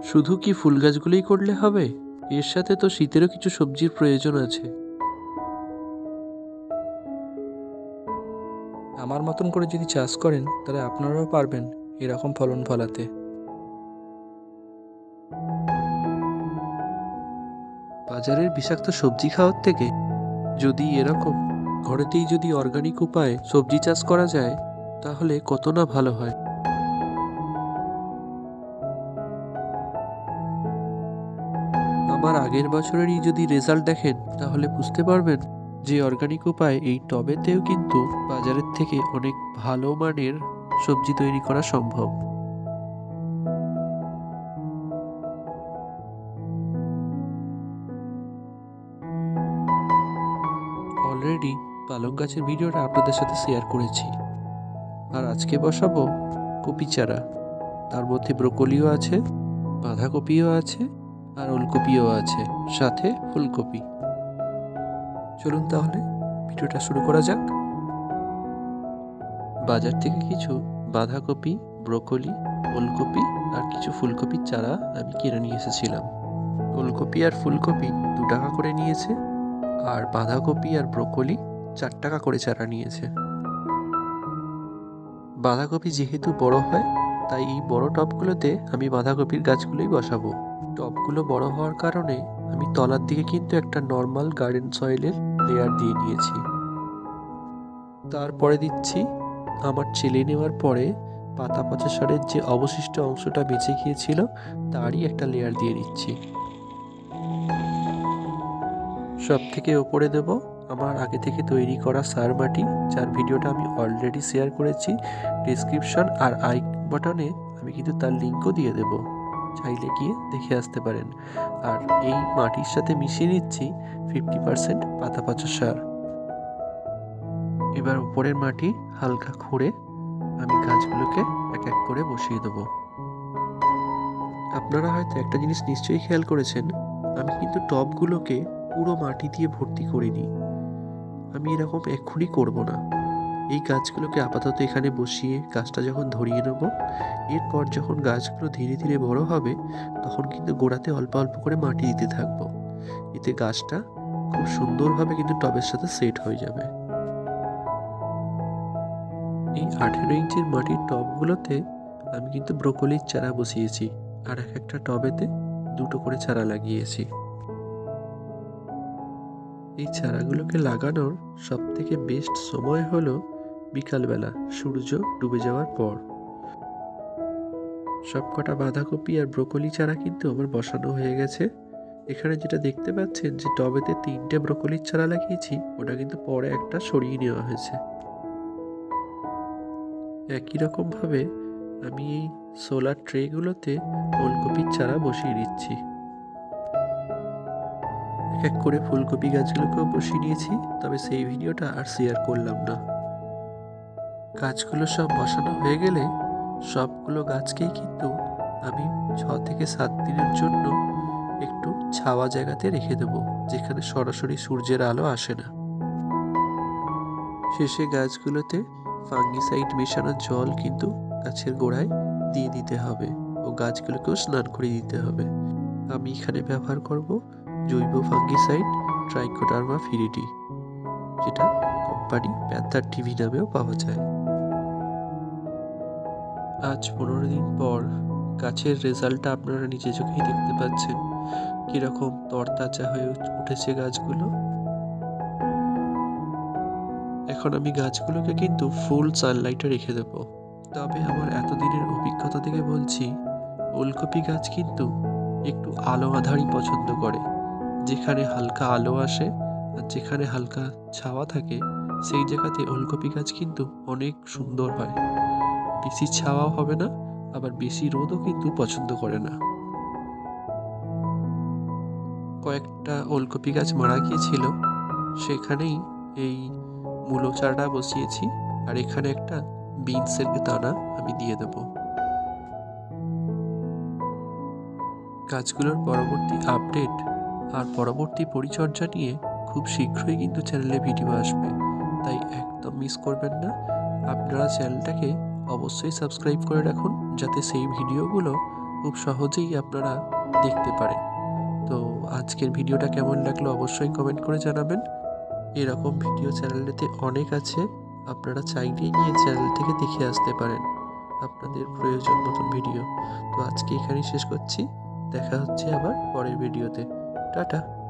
শুধু কি ফুল গাছগুলোই করলে হবে? এর সাথে তো শীতেরও কিছু সবজির প্রয়োজন আছে। আমার মতন করে যদি চাষ করেন তাহলে আপনারাও পারবেন এরকম ফলন ফলাতে। বাজারের বিষাক্ত সবজি খাওয়ার থেকে যদি এরকম ঘরেতেই যদি অর্গানিক উপায়ে সবজি চাষ করা যায় তাহলে কত না ভালো হয়। আমার আগের বছরেরই যদি রেজাল্ট দেখেন তাহলে বুঝতে পারবেন যে অর্গানিক উপায়ে এই টবেতেও কিন্তু বাজারের থেকে অনেক ভালো মানের সবজি তৈরি করা সম্ভব। অলরেডি পালং গাছের ভিডিওটা আপনাদের সাথে শেয়ার করেছি, আর আজকে বসাবো কপি চারা। তার মধ্যে ব্রোকলিও আছে, বাঁধাকপিও আছে, আর ওলকপিও আছে, সাথে ফুলকপি। চলুন তাহলে ভিডিওটা শুরু করা যাক। বাজার থেকে কিছু বাঁধাকপি, ব্রোকলি, ওলকপি আর কিছু ফুলকপির চারা আমি কিনে নিয়ে এসেছিলাম। ওলকপি আর ফুলকপি 2 টাকা করে নিয়েছে, আর বাঁধাকপি আর ব্রোকলি 4 টাকা করে চারা নিয়েছে। বাঁধাকপি যেহেতু বড় হয় তাই এই বড় টবগুলোতে আমি বাঁধাকপির গাছগুলোই বসাবো। টবগুলো বড় হওয়ার কারণে আমি তলার দিকে কিন্তু একটা নর্মাল গার্ডেন সয়েলের লেয়ার দিয়ে নিয়েছি। তারপরে দিচ্ছি আমার চেলে নেওয়ার পরে পাতা পচা সারের যে অবশিষ্ট অংশটা বেঁচে গিয়েছিল তারই একটা লেয়ার দিয়ে দিচ্ছি। সব থেকে ওপরে দেব আমার আগে থেকে তৈরি করা সার মাটি, যার ভিডিওটা আমি অলরেডি শেয়ার করেছি। ডেসক্রিপশন আর আই বাটনে আমি কিন্তু তার লিঙ্কও দিয়ে দেব, চাইলে গিয়ে দেখে আসতে পারেন। আর এই মাটির সাথে মিশিয়ে নিচ্ছি 50% পাতা পচা সার। এবার উপরের মাটি হালকা খুঁড়ে আমি গাছগুলোকে এক এক করে বসিয়ে দেব। আপনারা হয়তো একটা জিনিস নিশ্চয়ই খেয়াল করেছেন, আমি কিন্তু টবগুলোকে পুরো মাটি দিয়ে ভর্তি করিনি। আমি এরকম এক্ষুনি করব না। এই গাছগুলোকে আপাতত এখানে বসিয়ে গাছটা যখন ধরিয়ে নেব, এরপর যখন গাছগুলো ধীরে ধীরে বড় হবে তখন কিন্তু গোড়াতে অল্প অল্প করে মাটি দিতে থাকবো। এতে গাছটা খুব সুন্দরভাবে কিন্তু টবের সাথে সেট হয়ে যাবে। এই 18 ইঞ্চির মাটির টবগুলোতে আমি কিন্তু ব্রোকলির চারা বসিয়েছি, আর এক একটা টবেতে 2টো করে চারা লাগিয়েছি। এই চারাগুলোকে লাগানোর সব থেকে বেস্ট সময় হলো বিকালবেলা, সূর্য ডুবে যাওয়ার পর। সবকটা বাঁধাকপি আর ব্রোকলি চারা কিন্তু আমার বসানো হয়ে গেছে। এখানে যেটা দেখতে পাচ্ছেন যে টবেতে 3টে ব্রোকলির চারা লাগিয়েছি, ওটা কিন্তু পরে একটা সরিয়ে নেওয়া হয়েছে। একই রকম ভাবে আমি এই সোলার ট্রেগুলোতে ওলকপির চারা বসিয়ে দিচ্ছি। এক এক করে ফুলকপি গাছগুলোকেও বসিয়ে নিয়েছি, তবে সেই ভিডিওটা আর শেয়ার করলাম না। গাছগুলো সব বসানো হয়ে গেলে সবগুলো গাছকেই কিন্তু আমি 6 থেকে 7 দিনের জন্য একটু ছাওয়া জায়গাতে রেখে দেবো, যেখানে সরাসরি সূর্যের আলো আসে না। শেষে গাছগুলোতে ফাঙ্গিসাইড মেশানো জল কিন্তু গাছের গোড়ায় দিয়ে দিতে হবে ও গাছগুলোকেও স্নান করে দিতে হবে। আমি এখানে ব্যবহার করব জৈব ফাঙ্গিসাইড ট্রাইকোডার্মা ভিরিডি, যেটা কোম্পানি প্যান্থার টিভি নামেও পাওয়া যায়। আজ 15 দিন পর গাছের রেজাল্টটা আপনারা নিজে চোখেই দেখতে পাচ্ছেন, কিরকম তরতাজা হয়ে উঠেছে গাছগুলো। এখন আমি গাছগুলোকে কিন্তু ফুল সানলাইটে রেখে দেবো। তবে আমার এতদিনের অভিজ্ঞতা থেকে বলছি, ওলকপি গাছ কিন্তু একটু আলো আঁধারই পছন্দ করে। যেখানে হালকা আলো আসে আর যেখানে হালকা ছাওয়া থাকে সেই জায়গাতে ওলকপি গাছ কিন্তু অনেক সুন্দর হয়। বেশি ছাওয়াও হবে না, আবার বেশি রোদও কিন্তু পছন্দ করে না। কয়েকটা ওলকপি গাছ মারা গিয়েছিল, সেখানেই এই মূলো চারাটা বসিয়েছি, আর এখানে একটা বিনসের দানা আমি দিয়ে দেব। গাছগুলোর পরবর্তী আপডেট আর পরবর্তী পরিচর্যা নিয়ে খুব শীঘ্রই কিন্তু চ্যানেলে ভিডিও আসবে, তাই একদম মিস করবেন না। আপনারা চ্যানেলটাকে অবশ্যই সাবস্ক্রাইব করে রাখুন, যাতে সেই ভিডিওগুলো খুব সহজেই আপনারা দেখতে পারেন। তো আজকের ভিডিওটা কেমন লাগলো অবশ্যই কমেন্ট করে জানাবেন। এরকম ভিডিও চ্যানেলেতে অনেক আছে, আপনারা চাইলেই গিয়ে চ্যানেল থেকে দেখে আসতে পারেন আপনাদের প্রয়োজন মতন ভিডিও। তো আজকে এখানেই শেষ করছি, দেখা হচ্ছে আবার পরের ভিডিওতে। টাটা।